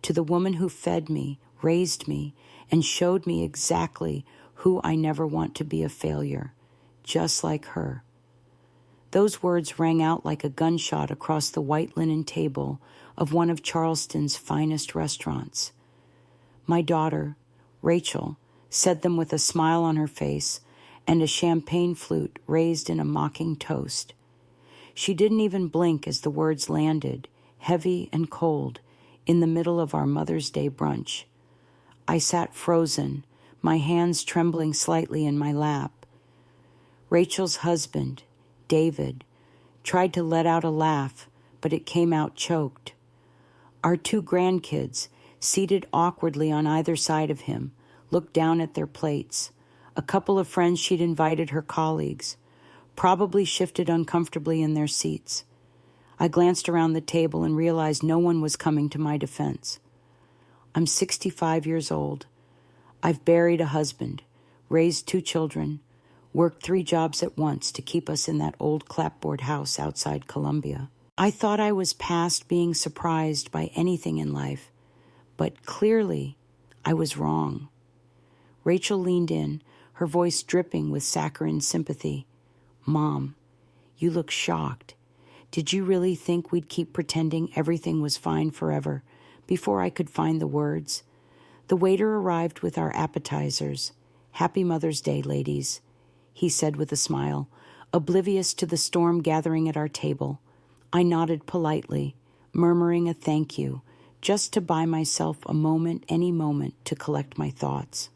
to the woman who fed me, raised me, and showed me exactly who I never want to be a failure, just like her. Those words rang out like a gunshot across the white linen table of one of Charleston's finest restaurants. My daughter, Rachel, said them with a smile on her face and a champagne flute raised in a mocking toast. She didn't even blink as the words landed, heavy and cold, in the middle of our Mother's Day brunch. I sat frozen, my hands trembling slightly in my lap. Rachel's husband, David, tried to let out a laugh, but it came out choked. Our 2 grandkids, seated awkwardly on either side of him, looked down at their plates. A couple of friends she'd invited her colleagues, probably shifted uncomfortably in their seats. I glanced around the table and realized no one was coming to my defense. I'm 65 years old. I've buried a husband, raised 2 children, worked 3 jobs at once to keep us in that old clapboard house outside Columbia. I thought I was past being surprised by anything in life, but clearly I was wrong. Rachel leaned in, her voice dripping with saccharine sympathy. "Mom, you look shocked. Did you really think we'd keep pretending everything was fine forever before I could find the words?" The waiter arrived with our appetizers. "Happy Mother's Day, ladies," he said with a smile, oblivious to the storm gathering at our table. I nodded politely, murmuring a thank you, just to buy myself a moment, any moment, to collect my thoughts.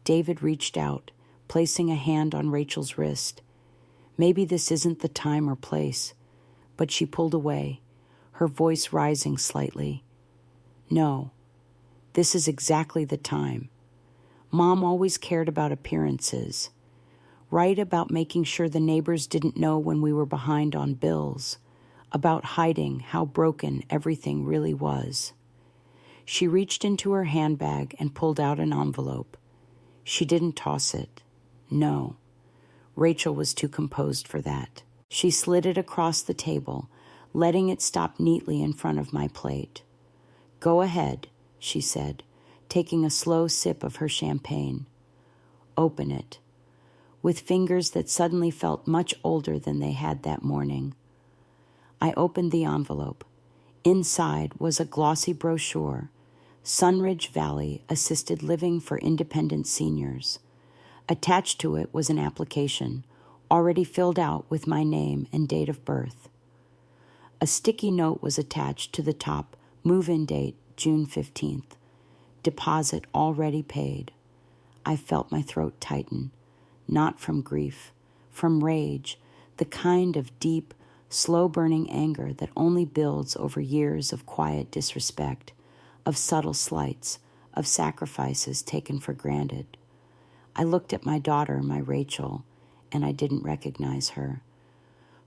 David reached out, placing a hand on Rachel's wrist. Maybe this isn't the time or place, but she pulled away, her voice rising slightly. "No, this is exactly the time. Mom always cared about appearances. Right about making sure the neighbors didn't know when we were behind on bills, about hiding how broken everything really was." She reached into her handbag and pulled out an envelope. She didn't toss it. No. Rachel was too composed for that. She slid it across the table, letting it stop neatly in front of my plate. "Go ahead," she said, taking a slow sip of her champagne. "Open it," with fingers that suddenly felt much older than they had that morning. I opened the envelope. Inside was a glossy brochure, Sunridge Valley Assisted Living for Independent Seniors. Attached to it was an application, already filled out with my name and date of birth. A sticky note was attached to the top, move-in date June 15th. Deposit already paid. I felt my throat tighten, not from grief, from rage, the kind of deep, slow-burning anger that only builds over years of quiet disrespect, of subtle slights, of sacrifices taken for granted. I looked at my daughter, my Rachel, and I didn't recognize her.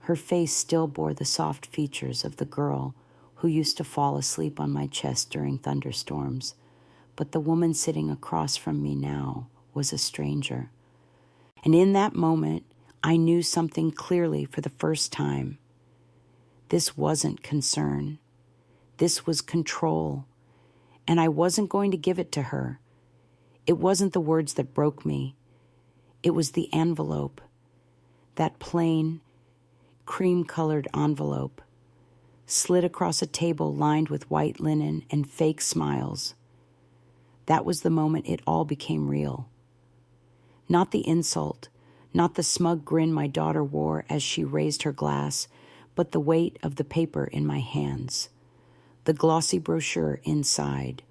Her face still bore the soft features of the girl who used to fall asleep on my chest during thunderstorms, but the woman sitting across from me now was a stranger. And in that moment, I knew something clearly for the first time. This wasn't concern. This was control. And I wasn't going to give it to her. It wasn't the words that broke me. It was the envelope. That plain, cream-colored envelope, slid across a table lined with white linen and fake smiles. That was the moment it all became real. Not the insult, not the smug grin my daughter wore as she raised her glass, but the weight of the paper in my hands. The glossy brochure inside.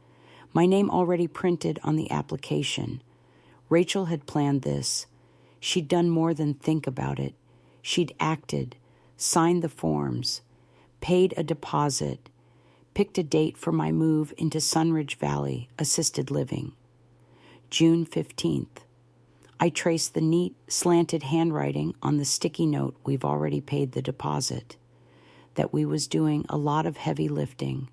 My name already printed on the application. Rachel had planned this. She'd done more than think about it. She'd acted, signed the forms, paid a deposit, picked a date for my move into Sunridge Valley Assisted Living. June 15th. I traced the neat, slanted handwriting on the sticky note we've already paid the deposit, that we was doing a lot of heavy lifting.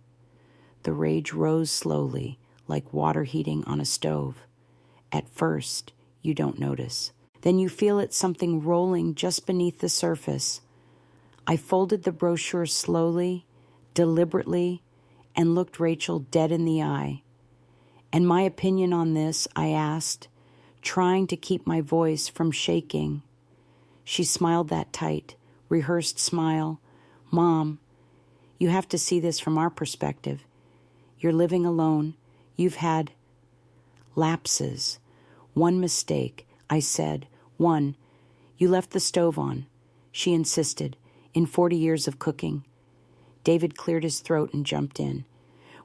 The rage rose slowly, like water heating on a stove. At first, you don't notice. Then you feel it something rolling just beneath the surface. I folded the brochure slowly, deliberately, and looked Rachel dead in the eye. "And my opinion on this?" I asked, trying to keep my voice from shaking. She smiled that tight, rehearsed smile. "Mom, you have to see this from our perspective. You're living alone. You've had lapses. One mistake," I said. "One. You left the stove on," she insisted, "in 40 years of cooking." David cleared his throat and jumped in.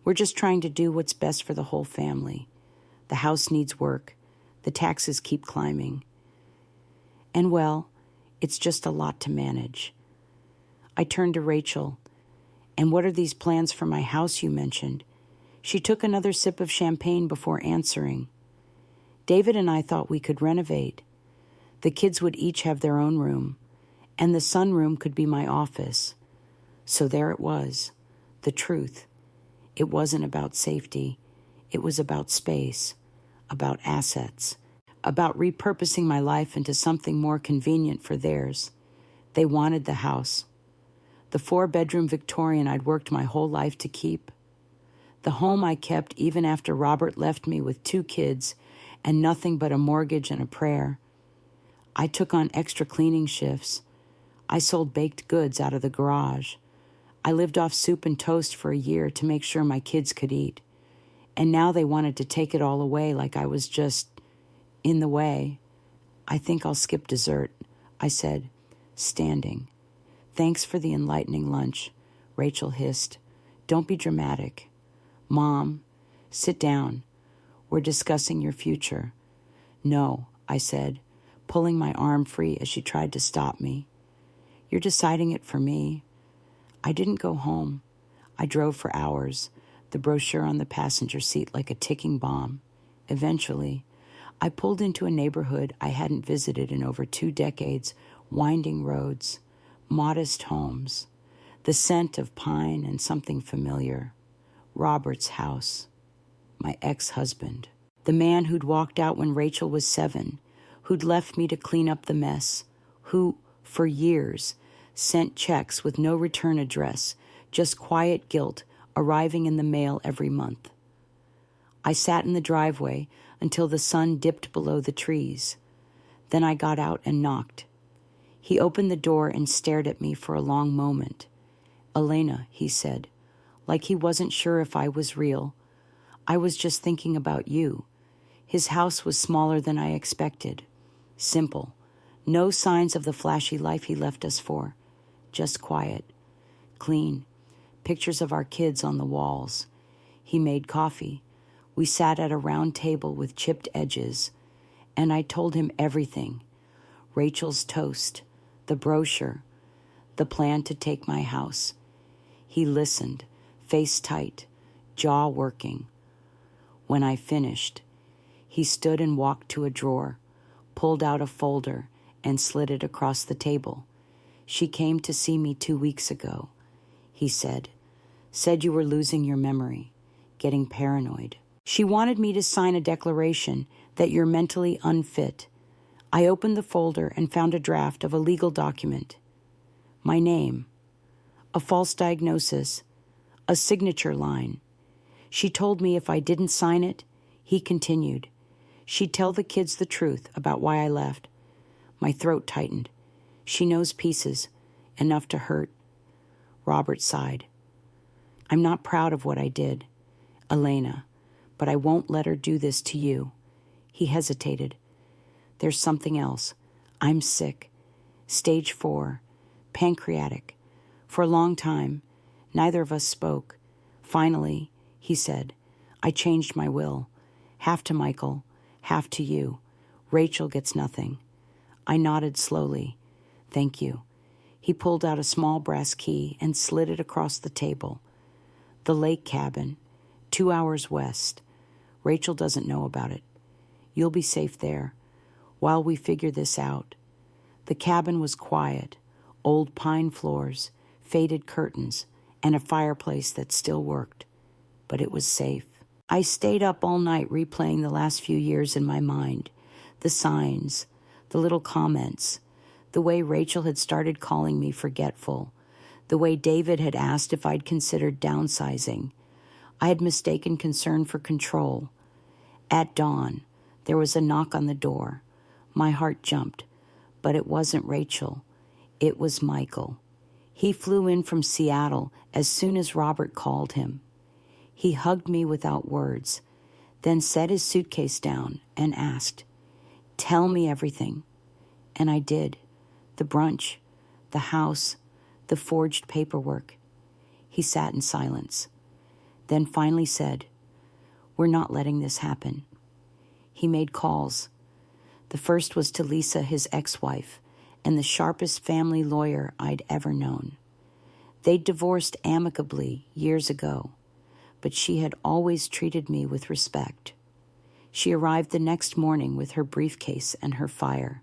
"We're just trying to do what's best for the whole family. The house needs work. The taxes keep climbing. And, well, it's just a lot to manage." I turned to Rachel. "And what are these plans for my house you mentioned?" She took another sip of champagne before answering. "David and I thought we could renovate. The kids would each have their own room, and the sunroom could be my office." So there it was, the truth. It wasn't about safety. It was about space, about assets, about repurposing my life into something more convenient for theirs. They wanted the house. The 4-bedroom Victorian I'd worked my whole life to keep. The home I kept even after Robert left me with 2 kids and nothing but a mortgage and a prayer. I took on extra cleaning shifts. I sold baked goods out of the garage. I lived off soup and toast for a year to make sure my kids could eat. And now they wanted to take it all away like I was just in the way. "I think I'll skip dessert," I said, standing. "Thanks for the enlightening lunch," Rachel hissed. "Don't be dramatic." "Mom, sit down. We're discussing your future." "No," I said, pulling my arm free as she tried to stop me. "You're deciding it for me." I didn't go home. I drove for hours, the brochure on the passenger seat like a ticking bomb. Eventually, I pulled into a neighborhood I hadn't visited in over 2 decades, winding roads, modest homes, the scent of pine and something familiar. Robert's house, my ex-husband, the man who'd walked out when Rachel was 7, who'd left me to clean up the mess, who, for years, sent checks with no return address, just quiet guilt arriving in the mail every month. I sat in the driveway until the sun dipped below the trees. Then I got out and knocked. He opened the door and stared at me for a long moment. "Elena," he said, like he wasn't sure if I was real. "I was just thinking about you." His house was smaller than I expected. Simple. No signs of the flashy life he left us for. Just quiet. Clean. Pictures of our kids on the walls. He made coffee. We sat at a round table with chipped edges, and I told him everything. Rachel's toast, the brochure, the plan to take my house. He listened, face tight, jaw working. When I finished, he stood and walked to a drawer, pulled out a folder, and slid it across the table. "She came to see me 2 weeks ago," he said. "Said you were losing your memory, getting paranoid. She wanted me to sign a declaration that you're mentally unfit." I opened the folder and found a draft of a legal document. My name, a false diagnosis, a signature line. She told me if I didn't sign it, he continued, she'd tell the kids the truth about why I left. My throat tightened. "She knows pieces, enough to hurt." Robert sighed. "I'm not proud of what I did, Elena, but I won't let her do this to you." He hesitated. "There's something else. I'm sick. Stage 4, pancreatic. For a long time, neither of us spoke. Finally, he said, I changed my will. Half to Michael, half to you. Rachel gets nothing." I nodded slowly. "Thank you." He pulled out a small brass key and slid it across the table. "The lake cabin, 2 hours west. Rachel doesn't know about it. You'll be safe there while we figure this out." The cabin was quiet, old pine floors, faded curtains, and a fireplace that still worked. But it was safe. I stayed up all night replaying the last few years in my mind, the signs, the little comments, the way Rachel had started calling me forgetful, the way David had asked if I'd considered downsizing, I had mistaken concern for control. At dawn, there was a knock on the door. My heart jumped, but it wasn't Rachel. It was Michael. He flew in from Seattle as soon as Robert called him. He hugged me without words, then set his suitcase down and asked, "Tell me everything." And I did. The brunch, the house, the forged paperwork. He sat in silence, then finally said, "We're not letting this happen." He made calls. The first was to Lisa, his ex-wife, and the sharpest family lawyer I'd ever known. They'd divorced amicably years ago, but she had always treated me with respect. She arrived the next morning with her briefcase and her fire.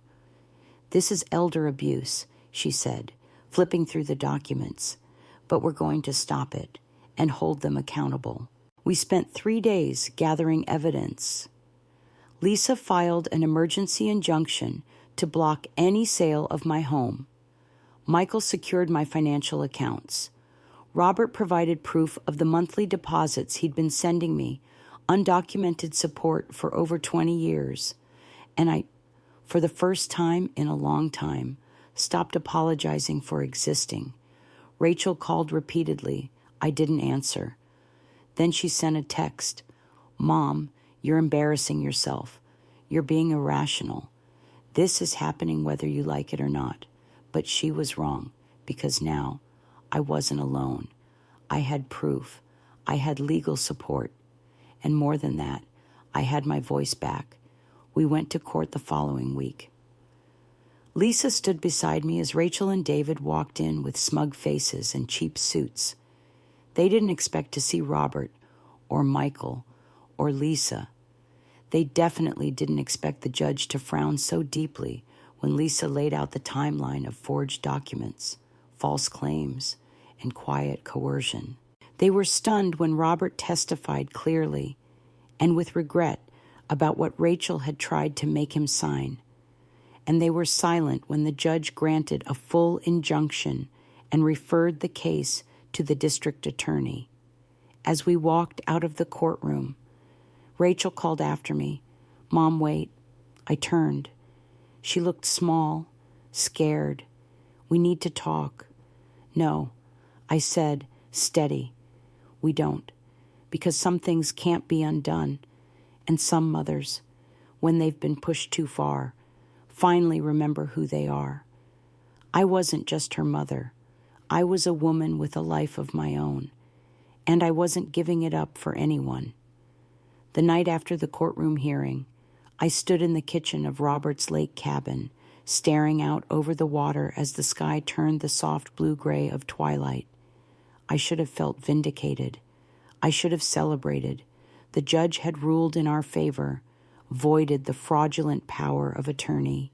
"This is elder abuse," she said, flipping through the documents, "but we're going to stop it and hold them accountable." We spent 3 days gathering evidence. Lisa filed an emergency injunction to block any sale of my home. Michael secured my financial accounts. Robert provided proof of the monthly deposits he'd been sending me, undocumented support for over 20 years. And I, for the first time in a long time, stopped apologizing for existing. Rachel called repeatedly. I didn't answer. Then she sent a text. "Mom, you're embarrassing yourself. You're being irrational. This is happening whether you like it or not." But she was wrong, because now I wasn't alone. I had proof. I had legal support. And more than that, I had my voice back. We went to court the following week. Lisa stood beside me as Rachel and David walked in with smug faces and cheap suits. They didn't expect to see Robert or Michael or Lisa. They definitely didn't expect the judge to frown so deeply when Lisa laid out the timeline of forged documents, false claims, and quiet coercion. They were stunned when Robert testified clearly and with regret about what Rachel had tried to make him sign. And they were silent when the judge granted a full injunction and referred the case to the district attorney. As we walked out of the courtroom, Rachel called after me, "Mom, wait." I turned. She looked small, scared. "We need to talk." "No," I said, steady. "We don't, because some things can't be undone, and some mothers, when they've been pushed too far, finally remember who they are. I wasn't just her mother. I was a woman with a life of my own, and I wasn't giving it up for anyone." The night after the courtroom hearing, I stood in the kitchen of Robert's lake cabin, staring out over the water as the sky turned the soft blue-gray of twilight. I should have felt vindicated. I should have celebrated. The judge had ruled in our favor, voided the fraudulent power of attorney,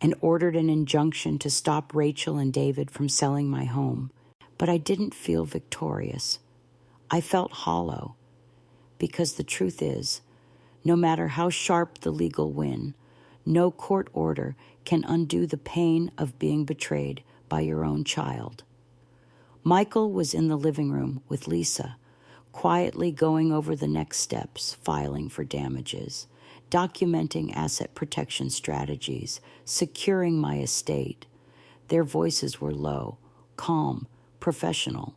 and ordered an injunction to stop Rachel and David from selling my home. But I didn't feel victorious. I felt hollow, because the truth is, no matter how sharp the legal win, no court order can undo the pain of being betrayed by your own child. Michael was in the living room with Lisa, quietly going over the next steps, filing for damages, documenting asset protection strategies, securing my estate. Their voices were low, calm, professional.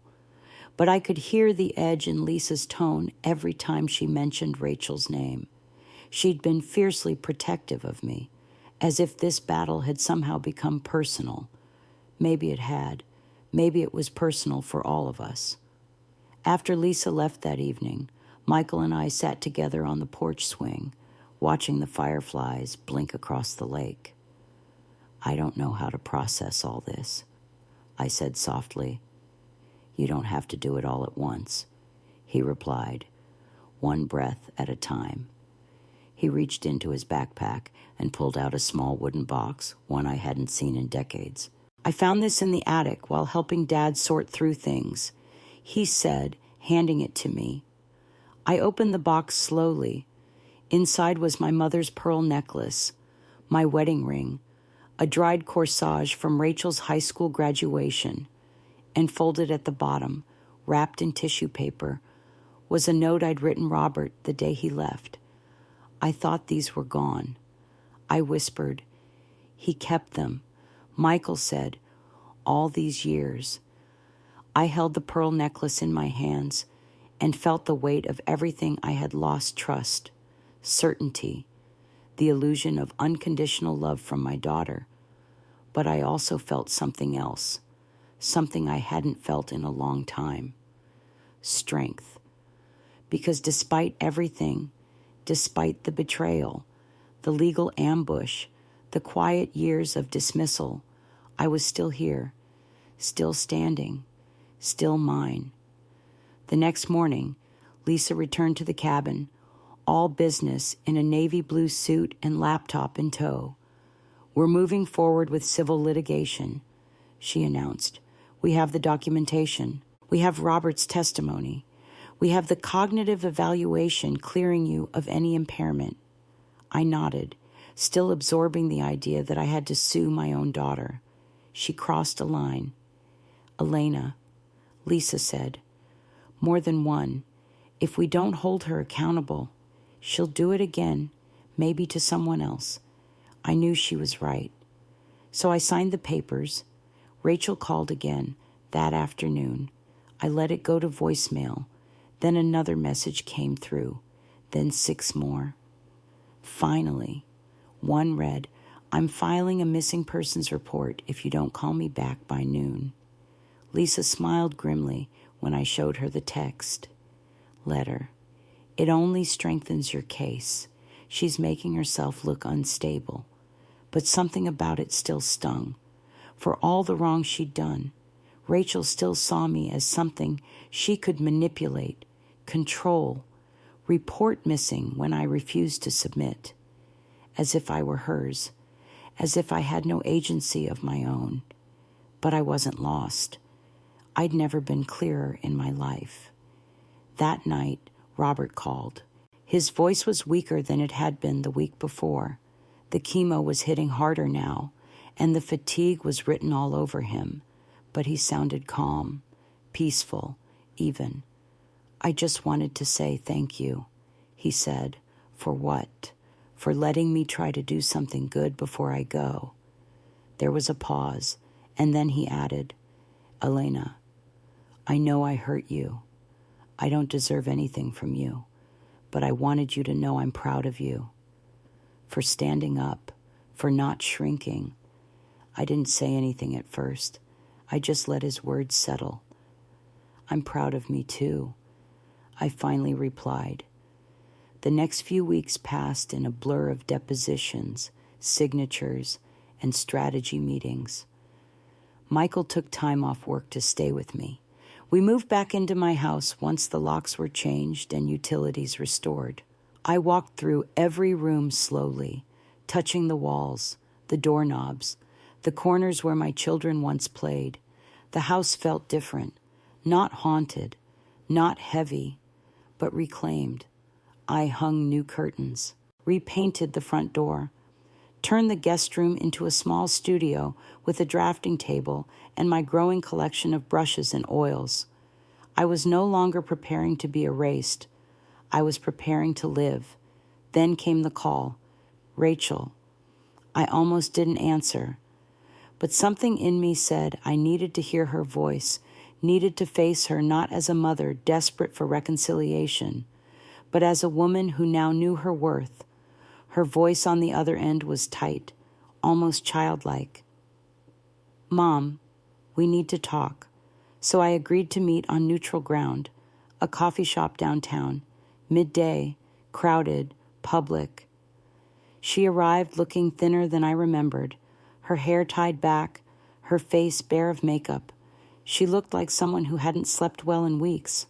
But I could hear the edge in Lisa's tone every time she mentioned Rachel's name. She'd been fiercely protective of me, as if this battle had somehow become personal. Maybe it had. Maybe it was personal for all of us. After Lisa left that evening, Michael and I sat together on the porch swing, watching the fireflies blink across the lake. "I don't know how to process all this," I said softly. "You don't have to do it all at once," he replied, "one breath at a time." He reached into his backpack and pulled out a small wooden box, one I hadn't seen in decades. "I found this in the attic while helping Dad sort through things," he said, handing it to me. I opened the box slowly. Inside was my mother's pearl necklace, my wedding ring, a dried corsage from Rachel's high school graduation, and folded at the bottom, wrapped in tissue paper, was a note I'd written Robert the day he left. I thought these were gone. I whispered, "He kept them." Michael said, "All these years." I held the pearl necklace in my hands and felt the weight of everything I had lost: trust, certainty, the illusion of unconditional love from my daughter. But I also felt something else, something I hadn't felt in a long time: strength. Because despite everything, despite the betrayal, the legal ambush, the quiet years of dismissal, I was still here, still standing, still mine. The next morning, Lisa returned to the cabin, all business, in a navy blue suit and laptop in tow. "We're moving forward with civil litigation," she announced. "We have the documentation. We have Robert's testimony. We have the cognitive evaluation clearing you of any impairment." I nodded, still absorbing the idea that I had to sue my own daughter. She crossed a line. "Elena," Lisa said, "more than one. If we don't hold her accountable, she'll do it again, maybe to someone else." I knew she was right. So I signed the papers. Rachel called again that afternoon. I let it go to voicemail. Then another message came through. Then 6 more. Finally, one read, "I'm filing a missing persons report if you don't call me back by noon." Lisa smiled grimly when I showed her the text. "Letter. It only strengthens your case. She's making herself look unstable." But something about it still stung. For all the wrong she'd done, Rachel still saw me as something she could manipulate, control, report missing when I refused to submit. As if I were hers, as if I had no agency of my own. But I wasn't lost. I'd never been clearer in my life. That night, Robert called. His voice was weaker than it had been the week before. The chemo was hitting harder now, and the fatigue was written all over him. But he sounded calm, peaceful, even. "I just wanted to say thank you," he said. "For what? For letting me try to do something good before I go." There was a pause, and then he added, "Elena, I know I hurt you. I don't deserve anything from you, but I wanted you to know I'm proud of you. For standing up, for not shrinking." I didn't say anything at first. I just let his words settle. "I'm proud of me too," I finally replied. The next few weeks passed in a blur of depositions, signatures, and strategy meetings. Michael took time off work to stay with me. We moved back into my house once the locks were changed and utilities restored. I walked through every room slowly, touching the walls, the doorknobs, the corners where my children once played. The house felt different, not haunted, not heavy, but reclaimed. I hung new curtains, repainted the front door, turned the guest room into a small studio with a drafting table and my growing collection of brushes and oils. I was no longer preparing to be erased. I was preparing to live. Then came the call. "Rachel." I almost didn't answer, but something in me said I needed to hear her voice, needed to face her not as a mother desperate for reconciliation, but as a woman who now knew her worth. Her voice on the other end was tight, almost childlike. "Mom, we need to talk." So I agreed to meet on neutral ground, a coffee shop downtown, midday, crowded, public. She arrived looking thinner than I remembered, her hair tied back, her face bare of makeup. She looked like someone who hadn't slept well in weeks.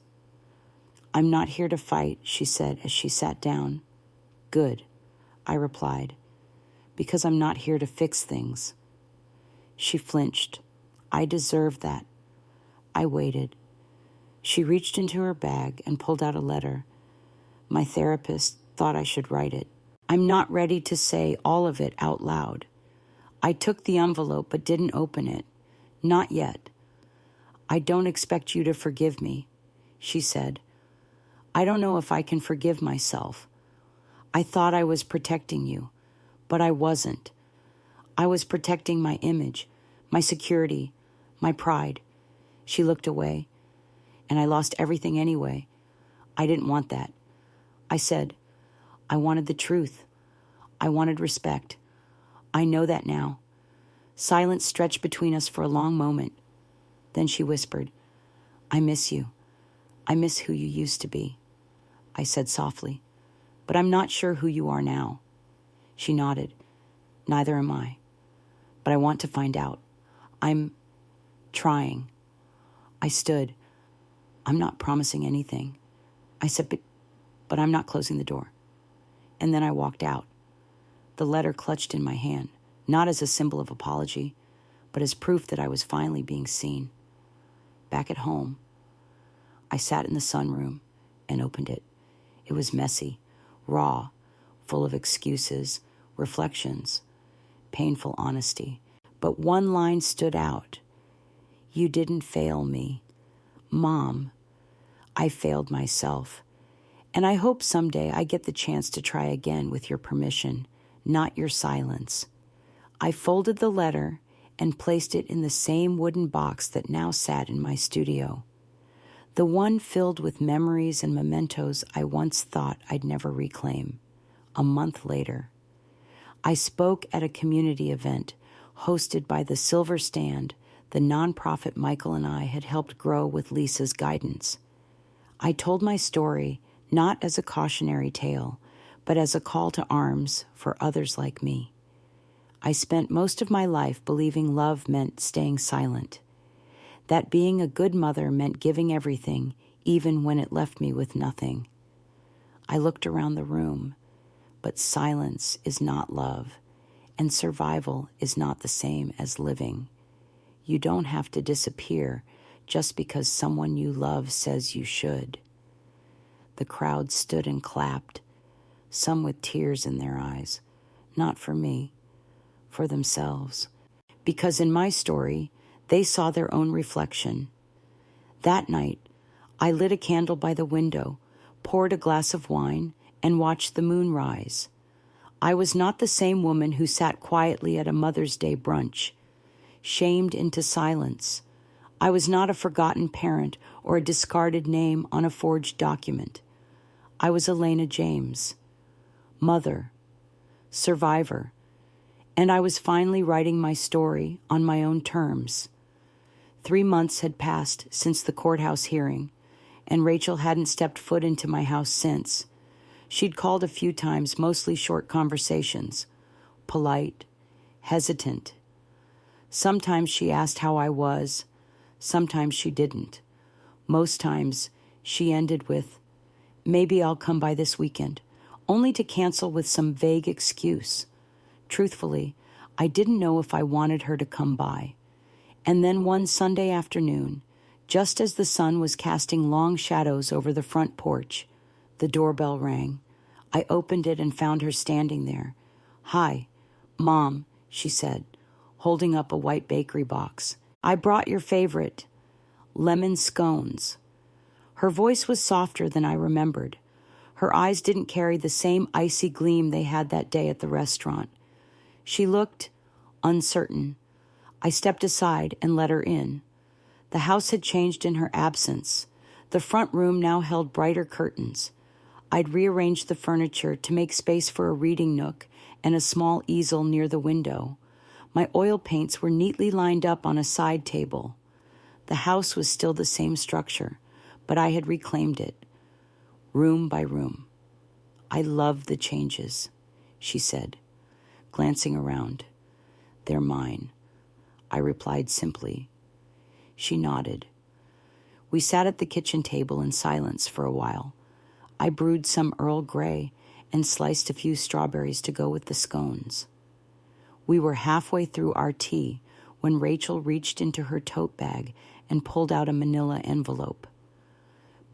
"I'm not here to fight," she said as she sat down. "Good," I replied, "because I'm not here to fix things." She flinched. I deserved that. I waited. She reached into her bag and pulled out a letter. My therapist thought I should write it. I'm not ready to say all of it out loud. I took the envelope but didn't open it. Not yet. "I don't expect you to forgive me," she said. I don't know if I can forgive myself. I thought I was protecting you, but I wasn't. I was protecting my image, my security, my pride." She looked away, and I lost everything anyway. I didn't want that. I said, "I wanted the truth. I wanted respect. I know that now." Silence stretched between us for a long moment. Then she whispered, "I miss you. I miss who you used to be." I said softly, "But I'm not sure who you are now." She nodded. "Neither am I. But I want to find out. I'm trying." I stood. "I'm not promising anything." I said, but I'm not closing the door." And then I walked out, the letter clutched in my hand, not as a symbol of apology, but as proof that I was finally being seen. Back at home, I sat in the sunroom and opened it. It was messy, raw, full of excuses, reflections, painful honesty. But one line stood out. "You didn't fail me. Mom, I failed myself. And I hope someday I get the chance to try again with your permission, not your silence." I folded the letter and placed it in the same wooden box that now sat in my studio. The one filled with memories and mementos I once thought I'd never reclaim. A month later, I spoke at a community event hosted by the Silver Stand, the nonprofit Michael and I had helped grow with Lisa's guidance. I told my story not as a cautionary tale, but as a call to arms for others like me. I spent most of my life believing love meant staying silent, that being a good mother meant giving everything, even when it left me with nothing. I looked around the room, but silence is not love, and survival is not the same as living. You don't have to disappear just because someone you love says you should. The crowd stood and clapped, some with tears in their eyes, not for me, for themselves. Because in my story, they saw their own reflection. That night, I lit a candle by the window, poured a glass of wine, and watched the moon rise. I was not the same woman who sat quietly at a Mother's Day brunch, shamed into silence. I was not a forgotten parent or a discarded name on a forged document. I was Elena James, mother, survivor, and I was finally writing my story on my own terms. 3 months had passed since the courthouse hearing, and Rachel hadn't stepped foot into my house since. She'd called a few times, mostly short conversations, polite, hesitant. Sometimes she asked how I was, sometimes she didn't. Most times she ended with, "Maybe I'll come by this weekend," only to cancel with some vague excuse. Truthfully, I didn't know if I wanted her to come by. And then one Sunday afternoon, just as the sun was casting long shadows over the front porch, the doorbell rang. I opened it and found her standing there. "Hi, Mom," she said, holding up a white bakery box. "I brought your favorite, lemon scones." Her voice was softer than I remembered. Her eyes didn't carry the same icy gleam they had that day at the restaurant. She looked uncertain. I stepped aside and let her in. The house had changed in her absence. The front room now held brighter curtains. I'd rearranged the furniture to make space for a reading nook and a small easel near the window. My oil paints were neatly lined up on a side table. The house was still the same structure, but I had reclaimed it, room by room. "I love the changes," she said, glancing around. "They're mine," I replied simply. She nodded. We sat at the kitchen table in silence for a while. I brewed some Earl Grey and sliced a few strawberries to go with the scones. We were halfway through our tea when Rachel reached into her tote bag and pulled out a manila envelope.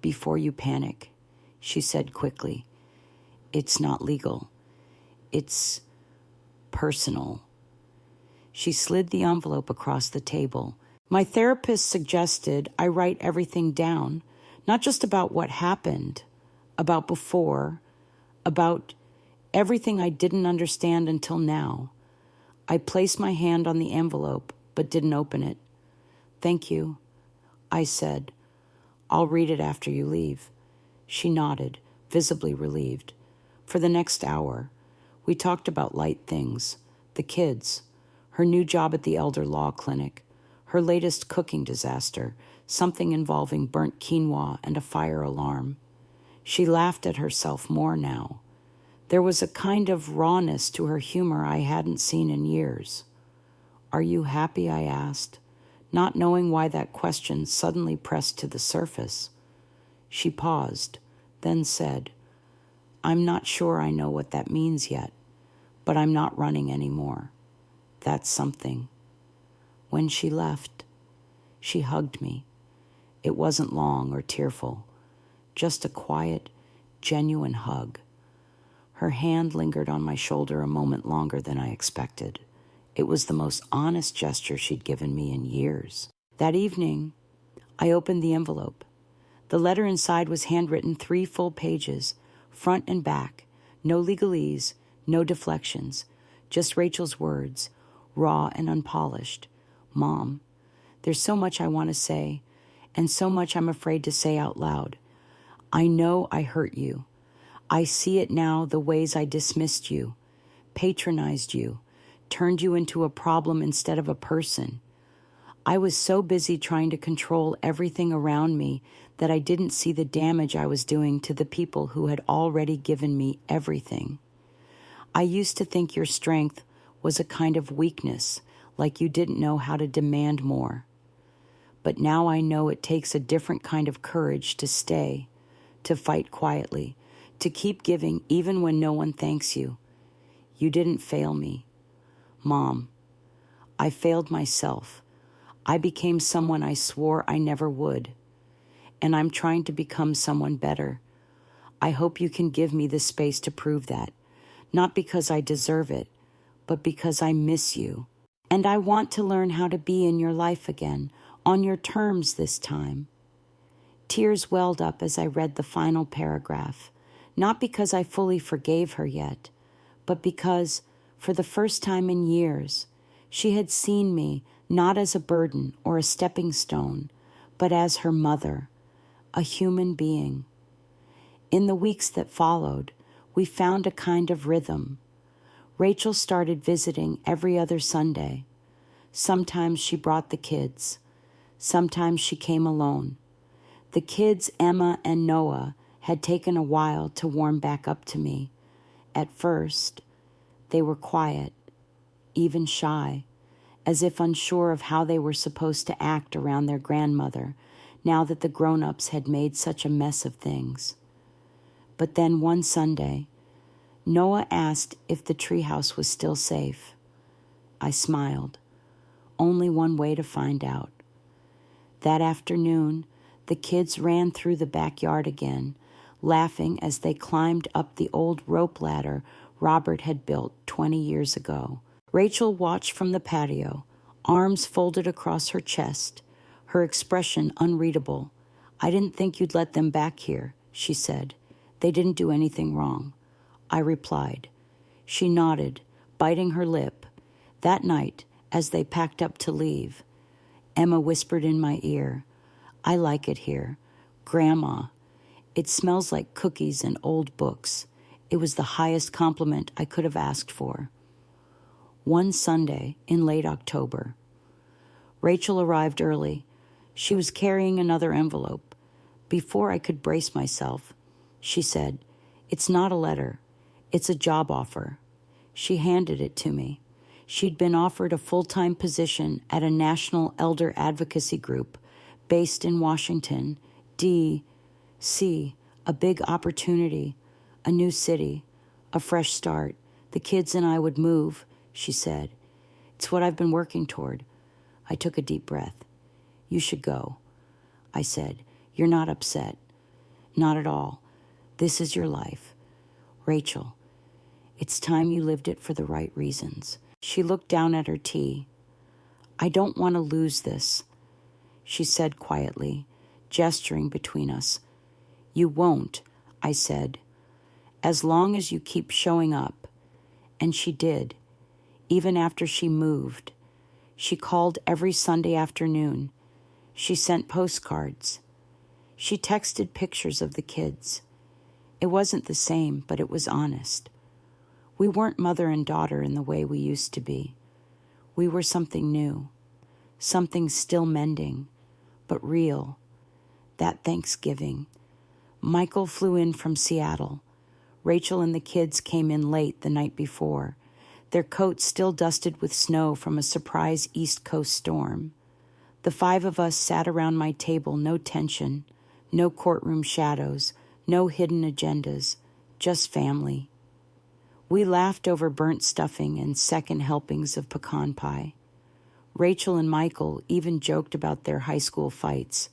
"Before you panic," she said quickly, "it's not legal. It's personal." She slid the envelope across the table. "My therapist suggested I write everything down, not just about what happened, about before, about everything I didn't understand until now. I placed my hand on the envelope, but didn't open it. "Thank you," I said. "I'll read it after you leave." She nodded, visibly relieved. For the next hour, we talked about light things, the kids, her new job at the elder law clinic, her latest cooking disaster, something involving burnt quinoa and a fire alarm. She laughed at herself more now. There was a kind of rawness to her humor I hadn't seen in years. "Are you happy?" I asked, not knowing why that question suddenly pressed to the surface. She paused, then said, "I'm not sure I know what that means yet, but I'm not running anymore. That's something." When she left, she hugged me. It wasn't long or tearful, just a quiet, genuine hug. Her hand lingered on my shoulder a moment longer than I expected. It was the most honest gesture she'd given me in years. That evening, I opened the envelope. The letter inside was handwritten 3 full pages, front and back, no legalese, no deflections, just Rachel's words, raw and unpolished. "Mom, there's so much I want to say, and so much I'm afraid to say out loud. I know I hurt you. I see it now, the ways I dismissed you, patronized you, turned you into a problem instead of a person. I was so busy trying to control everything around me that I didn't see the damage I was doing to the people who had already given me everything. I used to think your strength was a kind of weakness, like you didn't know how to demand more. But now I know it takes a different kind of courage to stay, to fight quietly, to keep giving even when no one thanks you. You didn't fail me. Mom, I failed myself. I became someone I swore I never would. And I'm trying to become someone better. I hope you can give me the space to prove that, not because I deserve it, but because I miss you. And I want to learn how to be in your life again, on your terms this time." Tears welled up as I read the final paragraph, not because I fully forgave her yet, but because, for the first time in years, she had seen me not as a burden or a stepping stone, but as her mother, a human being. In the weeks that followed, we found a kind of rhythm. Rachel started visiting every other Sunday. Sometimes she brought the kids. Sometimes she came alone. The kids, Emma and Noah, had taken a while to warm back up to me. At first, they were quiet, even shy, as if unsure of how they were supposed to act around their grandmother, now that the grown-ups had made such a mess of things. But then one Sunday, Noah asked if the treehouse was still safe. I smiled. Only one way to find out. That afternoon, the kids ran through the backyard again, laughing as they climbed up the old rope ladder Robert had built 20 years ago. Rachel watched from the patio, arms folded across her chest, her expression unreadable. "I didn't think you'd let them back here," she said. "They didn't do anything wrong." I replied. She nodded, biting her lip. That night, as they packed up to leave, Emma whispered in my ear, "I like it here. Grandma, it smells like cookies and old books." It was the highest compliment I could have asked for. One Sunday in late October, Rachel arrived early. She was carrying another envelope. Before I could brace myself, she said, "It's not a letter. It's a job offer." She handed it to me. She'd been offered a full-time position at a national elder advocacy group based in Washington, D.C., a big opportunity, a new city, a fresh start. The kids and I would move, she said. "It's what I've been working toward." I took a deep breath. "You should go," I said. "You're not upset." "Not at all. This is your life. Rachel, it's time you lived it for the right reasons." She looked down at her tea. "I don't want to lose this," she said quietly, gesturing between us. "You won't. I said. As long as you keep showing up. And she did, even after she moved. She called every Sunday afternoon. She sent postcards. She texted pictures of the kids. It wasn't the same, but it was honest. We weren't mother and daughter in the way we used to be. We were something new, something still mending, but real. That Thanksgiving, Michael flew in from Seattle. Rachel and the kids came in late the night before, their coats still dusted with snow from a surprise East Coast storm. The 5 of us sat around my table, no tension, no courtroom shadows, no hidden agendas, just family. We laughed over burnt stuffing and second helpings of pecan pie. Rachel and Michael even joked about their high school fights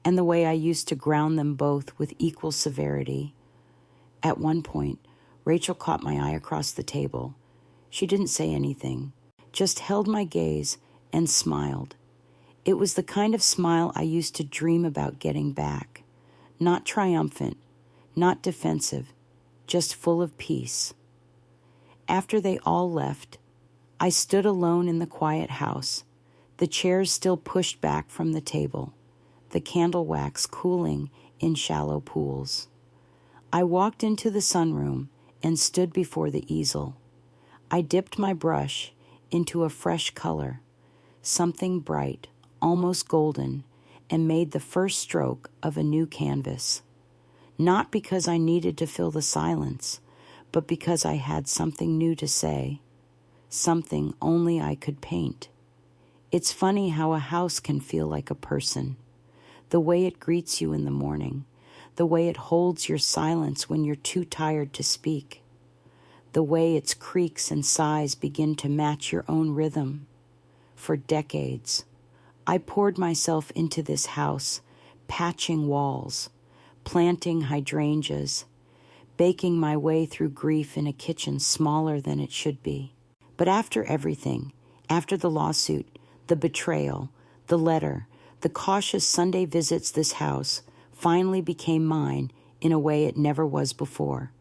and the way I used to ground them both with equal severity. At one point, Rachel caught my eye across the table. She didn't say anything, just held my gaze and smiled. It was the kind of smile I used to dream about getting back. Not triumphant, not defensive, just full of peace. After they all left, I stood alone in the quiet house, the chairs still pushed back from the table, the candle wax cooling in shallow pools. I walked into the sunroom and stood before the easel. I dipped my brush into a fresh color, something bright, almost golden, and made the first stroke of a new canvas. Not because I needed to fill the silence, but because I had something new to say, something only I could paint. It's funny how a house can feel like a person, the way it greets you in the morning, the way it holds your silence when you're too tired to speak, the way its creaks and sighs begin to match your own rhythm. For decades, I poured myself into this house, patching walls, planting hydrangeas, baking my way through grief in a kitchen smaller than it should be. But after everything, after the lawsuit, the betrayal, the letter, the cautious Sunday visits, this house finally became mine in a way it never was before.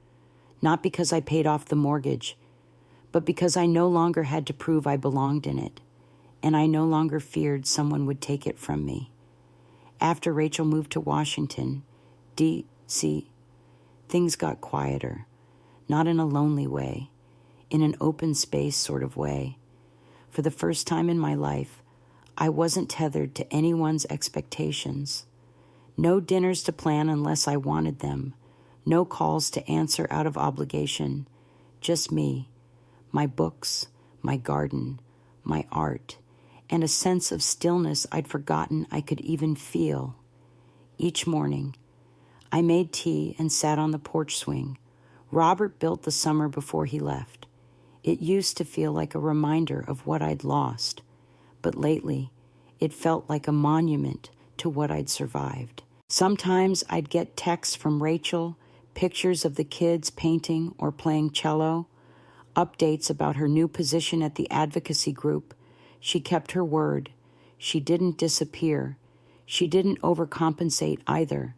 Not because I paid off the mortgage, but because I no longer had to prove I belonged in it, and I no longer feared someone would take it from me. After Rachel moved to Washington, D.C., things got quieter, not in a lonely way, in an open space sort of way. For the first time in my life, I wasn't tethered to anyone's expectations. No dinners to plan unless I wanted them. No calls to answer out of obligation. Just me, my books, my garden, my art, and a sense of stillness I'd forgotten I could even feel. Each morning, I made tea and sat on the porch swing. Robert built the summer before he left. It used to feel like a reminder of what I'd lost, but lately, it felt like a monument to what I'd survived. Sometimes I'd get texts from Rachel, pictures of the kids painting or playing cello, updates about her new position at the advocacy group. She kept her word. She didn't disappear. She didn't overcompensate either.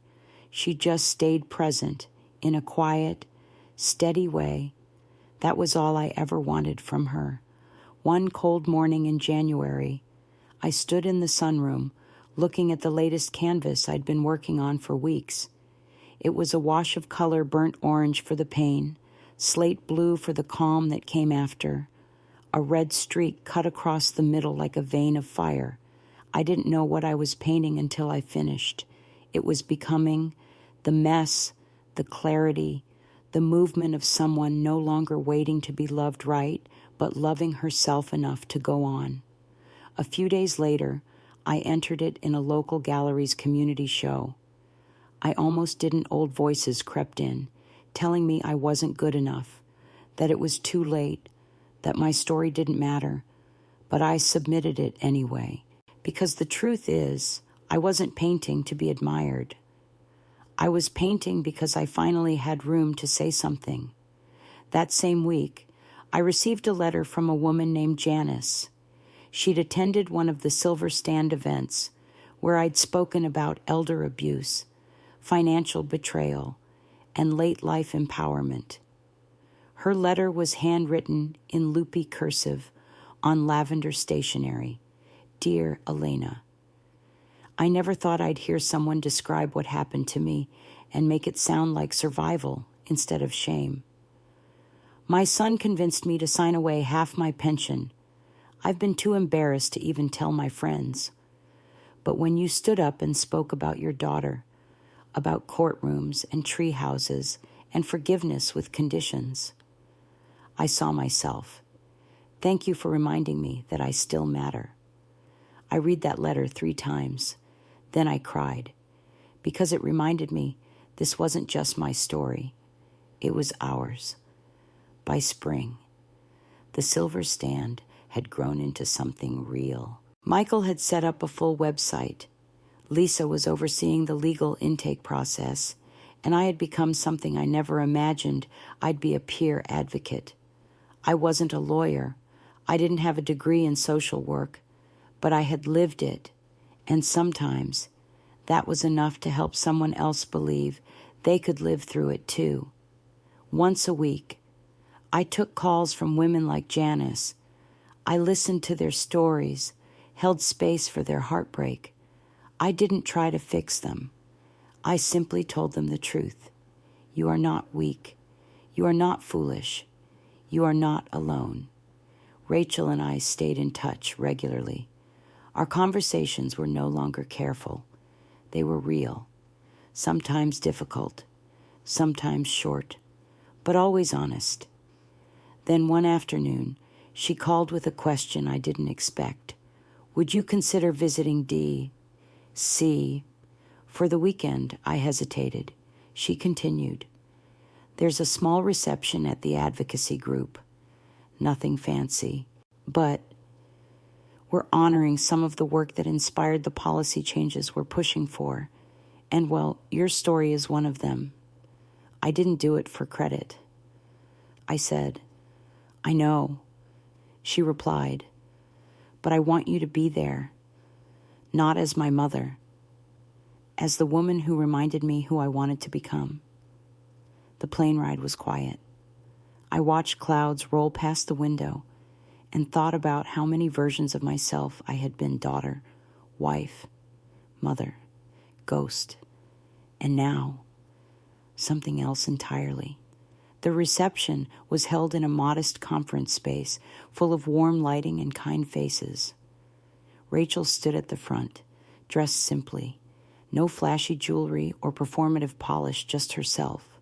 She just stayed present in a quiet, steady way. That was all I ever wanted from her. One cold morning in January, I stood in the sunroom, looking at the latest canvas I'd been working on for weeks. It was a wash of color, burnt orange for the pain, slate blue for the calm that came after, a red streak cut across the middle like a vein of fire. I didn't know what I was painting until I finished. It was becoming the mess, the clarity, the movement of someone no longer waiting to be loved right, but loving herself enough to go on. A few days later, I entered it in a local gallery's community show. I almost didn't. Old voices crept in, telling me I wasn't good enough, that it was too late, that my story didn't matter, but I submitted it anyway. Because the truth is, I wasn't painting to be admired. I was painting because I finally had room to say something. That same week, I received a letter from a woman named Janice. She'd attended one of the Silver Stand events where I'd spoken about elder abuse, financial betrayal, and late life empowerment. Her letter was handwritten in loopy cursive on lavender stationery. Dear Elena, I never thought I'd hear someone describe what happened to me and make it sound like survival instead of shame. My son convinced me to sign away half my pension. I've been too embarrassed to even tell my friends. But when you stood up and spoke about your daughter, about courtrooms and tree houses and forgiveness with conditions, I saw myself. Thank you for reminding me that I still matter. I read that letter 3 times. Then I cried, because it reminded me this wasn't just my story. It was ours. By spring, the silver stand had grown into something real. Michael had set up a full website. Lisa was overseeing the legal intake process, and I had become something I never imagined I'd be, a peer advocate. I wasn't a lawyer. I didn't have a degree in social work, but I had lived it, and sometimes that was enough to help someone else believe they could live through it too. Once a week, I took calls from women like Janice. I listened to their stories, held space for their heartbreak. I didn't try to fix them. I simply told them the truth. You are not weak. You are not foolish. You are not alone. Rachel and I stayed in touch regularly. Our conversations were no longer careful. They were real, sometimes difficult, sometimes short, but always honest. Then one afternoon, she called with a question I didn't expect. Would you consider visiting D.C.? For the weekend, I hesitated. She continued. There's a small reception at the advocacy group. Nothing fancy, but we're honoring some of the work that inspired the policy changes we're pushing for. And well, your story is one of them. I didn't do it for credit. I said, I know. She replied, but I want you to be there, not as my mother, as the woman who reminded me who I wanted to become. The plane ride was quiet. I watched clouds roll past the window and thought about how many versions of myself I had been: daughter, wife, mother, ghost, and now something else entirely. The reception was held in a modest conference space full of warm lighting and kind faces. Rachel stood at the front, dressed simply, no flashy jewelry or performative polish, just herself.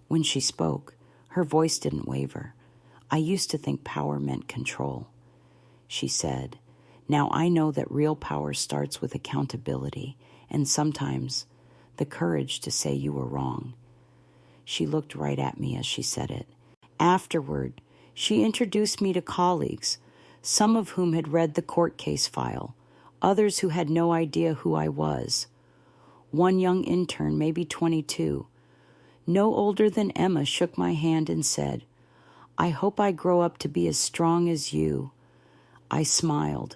When she spoke, her voice didn't waver. I used to think power meant control. She said, now I know that real power starts with accountability and sometimes the courage to say you were wrong. She looked right at me as she said it. Afterward, she introduced me to colleagues, some of whom had read the court case file, others who had no idea who I was. One young intern, maybe 22, no older than Emma, shook my hand and said, I hope I grow up to be as strong as you. I smiled.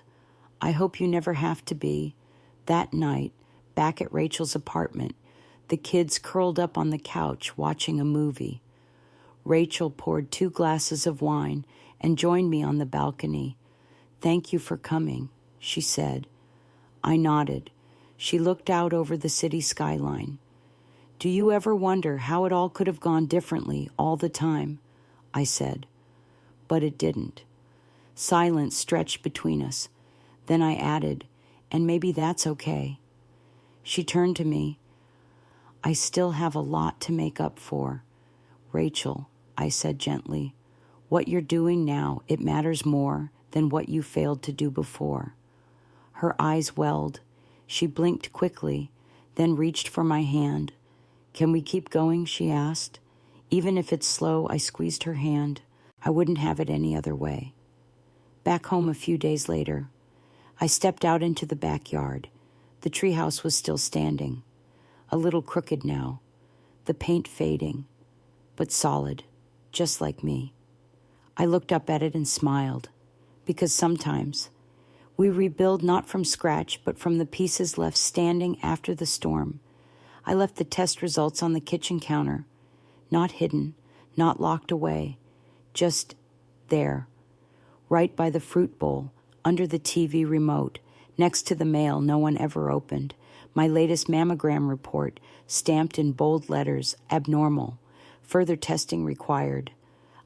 I hope you never have to be. That night, back at Rachel's apartment, the kids curled up on the couch watching a movie. Rachel poured 2 glasses of wine and joined me on the balcony. Thank you for coming, she said. I nodded. She looked out over the city skyline. Do you ever wonder how it all could have gone differently all the time? I said. But it didn't. Silence stretched between us. Then I added, and maybe that's okay. She turned to me. I still have a lot to make up for. Rachel, I said gently, what you're doing now, it matters more than what you failed to do before. Her eyes welled. She blinked quickly, then reached for my hand. Can we keep going? She asked. Even if it's slow, I squeezed her hand. I wouldn't have it any other way. Back home a few days later, I stepped out into the backyard. The treehouse was still standing, a little crooked now, the paint fading, but solid, just like me. I looked up at it and smiled, because sometimes we rebuild not from scratch, but from the pieces left standing after the storm. I left the test results on the kitchen counter. Not hidden, not locked away, just there, right by the fruit bowl, under the TV remote, next to the mail no one ever opened, my latest mammogram report, stamped in bold letters, abnormal, further testing required.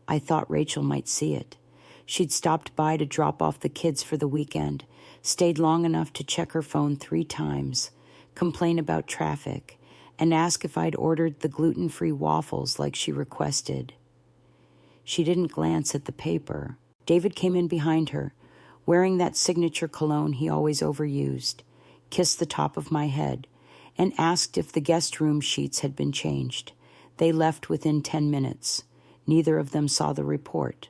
I thought Rachel might see it. She'd stopped by to drop off the kids for the weekend, stayed long enough to check her phone 3 times, complain about traffic, and ask if I'd ordered the gluten-free waffles like she requested. She didn't glance at the paper. David came in behind her, wearing that signature cologne he always overused, kissed the top of my head, and asked if the guest room sheets had been changed. They left within 10 minutes. Neither of them saw the report.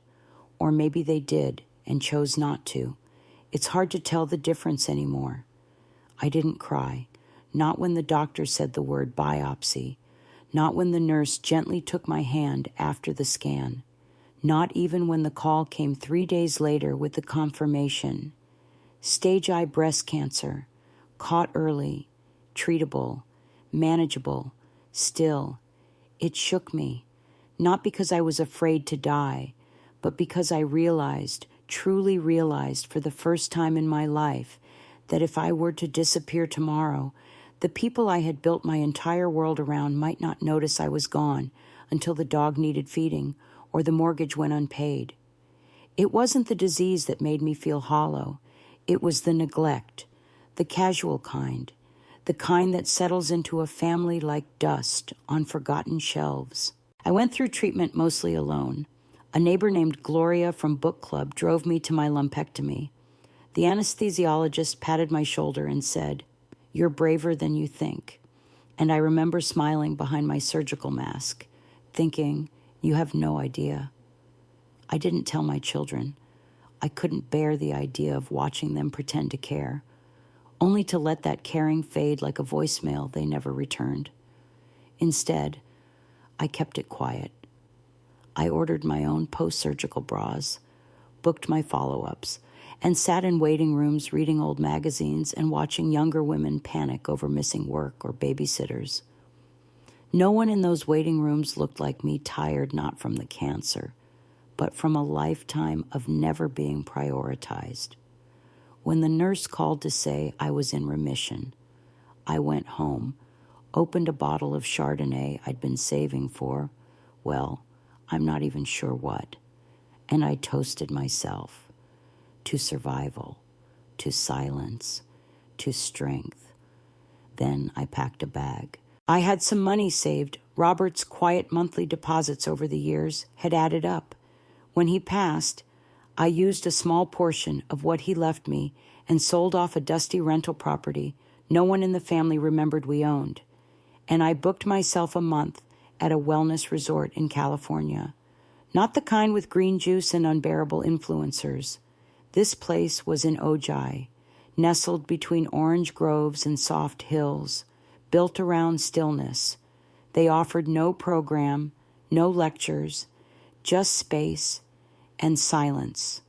Or maybe they did and chose not to. It's hard to tell the difference anymore. I didn't cry, not when the doctor said the word biopsy, not when the nurse gently took my hand after the scan, not even when the call came 3 days later with the confirmation. Stage I breast cancer, caught early, treatable, manageable, still. It shook me, not because I was afraid to die, but because I realized, truly realized for the first time in my life, that if I were to disappear tomorrow, the people I had built my entire world around might not notice I was gone until the dog needed feeding or the mortgage went unpaid. It wasn't the disease that made me feel hollow. It was the neglect, the casual kind, the kind that settles into a family like dust on forgotten shelves. I went through treatment mostly alone. A neighbor named Gloria from book club drove me to my lumpectomy. The anesthesiologist patted my shoulder and said, "You're braver than you think." And I remember smiling behind my surgical mask, thinking, "You have no idea." I didn't tell my children. I couldn't bear the idea of watching them pretend to care, only to let that caring fade like a voicemail they never returned. Instead, I kept it quiet. I ordered my own post-surgical bras, booked my follow-ups, and sat in waiting rooms reading old magazines and watching younger women panic over missing work or babysitters. No one in those waiting rooms looked like me, tired not from the cancer, but from a lifetime of never being prioritized. When the nurse called to say I was in remission, I went home, opened a bottle of Chardonnay I'd been saving for, well, I'm not even sure what, and I toasted myself to survival, to silence, to strength. Then I packed a bag. I had some money saved. Robert's quiet monthly deposits over the years had added up. When he passed, I used a small portion of what he left me and sold off a dusty rental property no one in the family remembered we owned. And I booked myself a month at a wellness resort in California. Not the kind with green juice and unbearable influencers. This place was in Ojai, nestled between orange groves and soft hills, built around stillness. They offered no program, no lectures, just space and silence.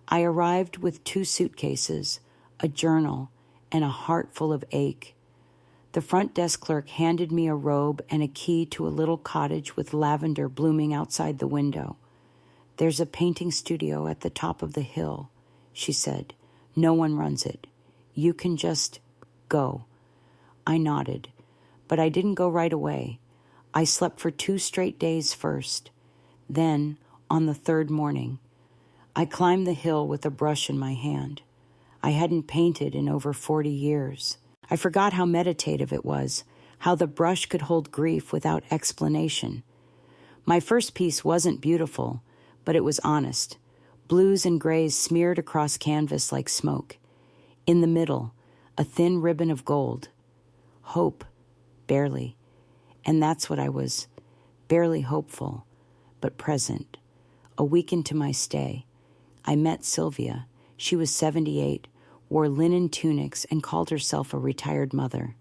I arrived with 2 suitcases, a journal, and a heart full of ache. The front desk clerk handed me a robe and a key to a little cottage with lavender blooming outside the window. "There's a painting studio at the top of the hill," she said. "No one runs it. You can just go." I nodded, but I didn't go right away. I slept for 2 straight days first. Then, on the 3rd morning, I climbed the hill with a brush in my hand. I hadn't painted in over 40 years. I forgot how meditative it was, how the brush could hold grief without explanation. My first piece wasn't beautiful, but it was honest. Blues and grays smeared across canvas like smoke. In the middle, a thin ribbon of gold. Hope, barely. And that's what I was, barely hopeful, but present. A week into my stay, I met Sylvia. She was 78, wore linen tunics, and called herself a retired mother.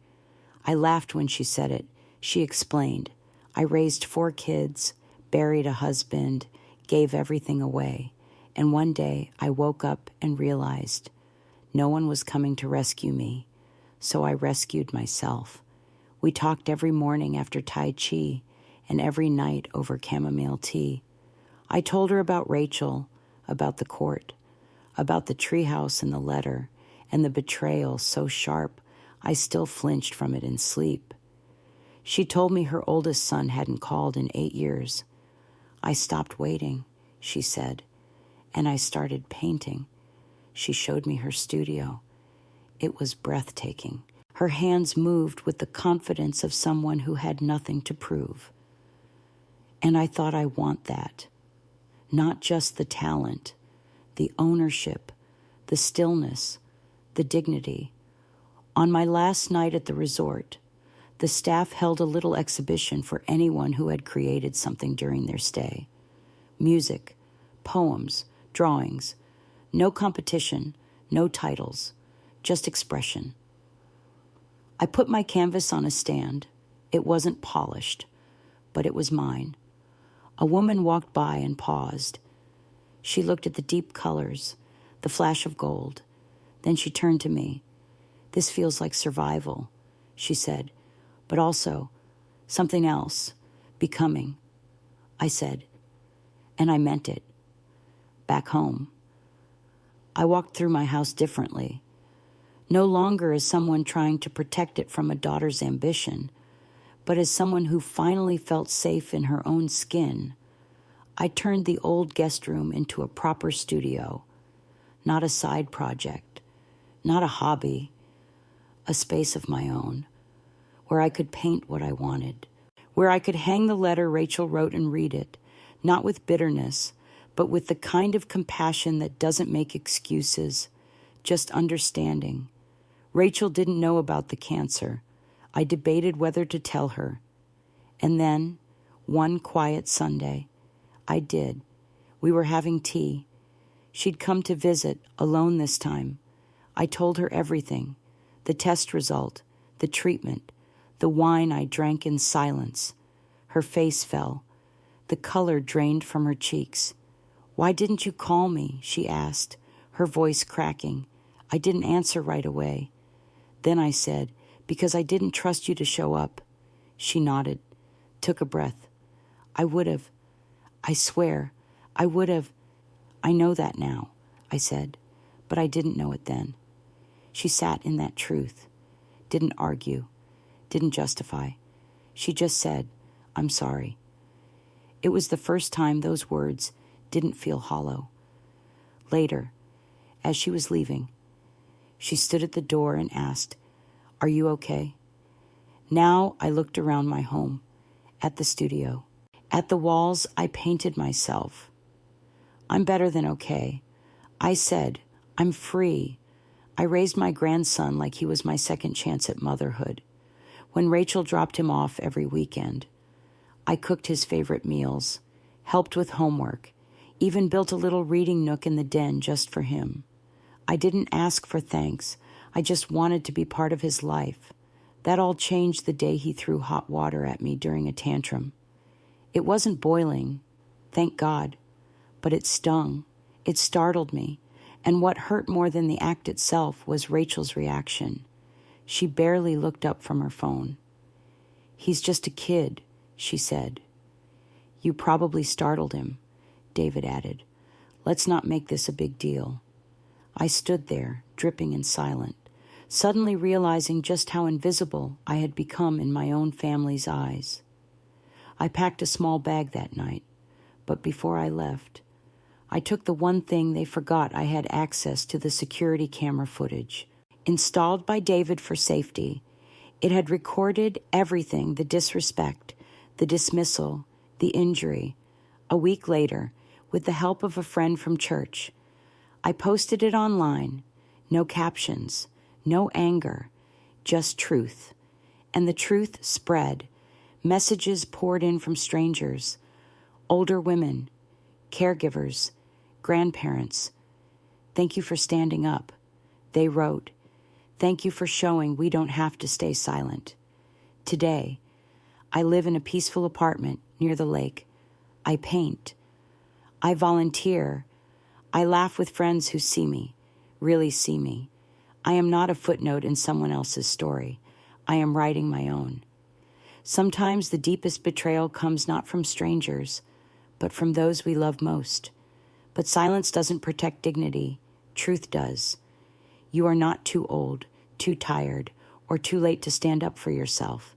I laughed when she said it. She explained, "I raised 4 kids, buried a husband, gave everything away. And one day I woke up and realized no one was coming to rescue me, so I rescued myself. We talked every morning after Tai Chi, and every night over chamomile tea. I told her about Rachel, about the court, about the treehouse and the letter, and the betrayal so sharp I still flinched from it in sleep. She told me her oldest son hadn't called in 8 years. I stopped waiting, she said, and I started painting. She showed me her studio. It was breathtaking. Her hands moved with the confidence of someone who had nothing to prove. And I thought, I want that. Not just the talent, the ownership, the stillness, the dignity. On my last night at the resort, the staff held a little exhibition for anyone who had created something during their stay. Music, poems, drawings, no competition, no titles, just expression. I put my canvas on a stand. It wasn't polished, but it was mine. A woman walked by and paused. She looked at the deep colors, the flash of gold. Then she turned to me. "This feels like survival," she said, "but also something else, becoming." I said, and I meant it. Back home. I walked through my house differently. No longer as someone trying to protect it from a daughter's ambition, but as someone who finally felt safe in her own skin. I turned the old guest room into a proper studio, not a side project, not a hobby, a space of my own, where I could paint what I wanted, where I could hang the letter Rachel wrote and read it, not with bitterness, but with the kind of compassion that doesn't make excuses, just understanding. Rachel didn't know about the cancer. I debated whether to tell her. And then, one quiet Sunday, I did. We were having tea. She'd come to visit, alone this time. I told her everything, the test result, the treatment, the wine I drank in silence. Her face fell. The color drained from her cheeks. "Why didn't you call me?" she asked, her voice cracking. I didn't answer right away. Then I said, "Because I didn't trust you to show up." She nodded, took a breath. "I would have. I swear, I would have." "I know that now," I said, "but I didn't know it then." She sat in that truth, didn't argue, didn't justify. She just said, "I'm sorry." It was the first time those words didn't feel hollow. Later, as she was leaving, she stood at the door and asked, "Are you okay?" Now I looked around my home, at the studio. At the walls, I painted myself. I'm better than okay. I said, I'm free. I raised my grandson like he was my second chance at motherhood. When Rachel dropped him off every weekend, I cooked his favorite meals, helped with homework, even built a little reading nook in the den just for him. I didn't ask for thanks. I just wanted to be part of his life. That all changed the day he threw hot water at me during a tantrum. It wasn't boiling, thank God, but it stung. It startled me, and what hurt more than the act itself was Rachel's reaction. She barely looked up from her phone. "He's just a kid," she said. "You probably startled him," David added. "Let's not make this a big deal." I stood there, dripping and silent, suddenly realizing just how invisible I had become in my own family's eyes. I packed a small bag that night, but before I left, I took the one thing they forgot I had access to: the security camera footage. Installed by David for safety, it had recorded everything: the disrespect, the dismissal, the injury. A week later, with the help of a friend from church, I posted it online. No captions, no anger, just truth. And the truth spread. Messages poured in from strangers, older women, caregivers, grandparents. "Thank you for standing up," they wrote. "Thank you for showing we don't have to stay silent." Today, I live in a peaceful apartment near the lake. I paint. I volunteer. I laugh with friends who see me, really see me. I am not a footnote in someone else's story. I am writing my own. Sometimes the deepest betrayal comes not from strangers, but from those we love most. But silence doesn't protect dignity. Truth does. You are not too old, too tired, or too late to stand up for yourself.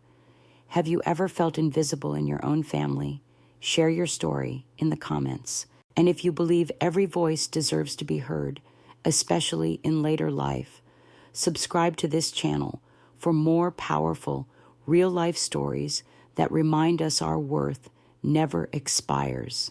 Have you ever felt invisible in your own family? Share your story in the comments. And if you believe every voice deserves to be heard, especially in later life, subscribe to this channel for more powerful, real-life stories that remind us our worth never expires.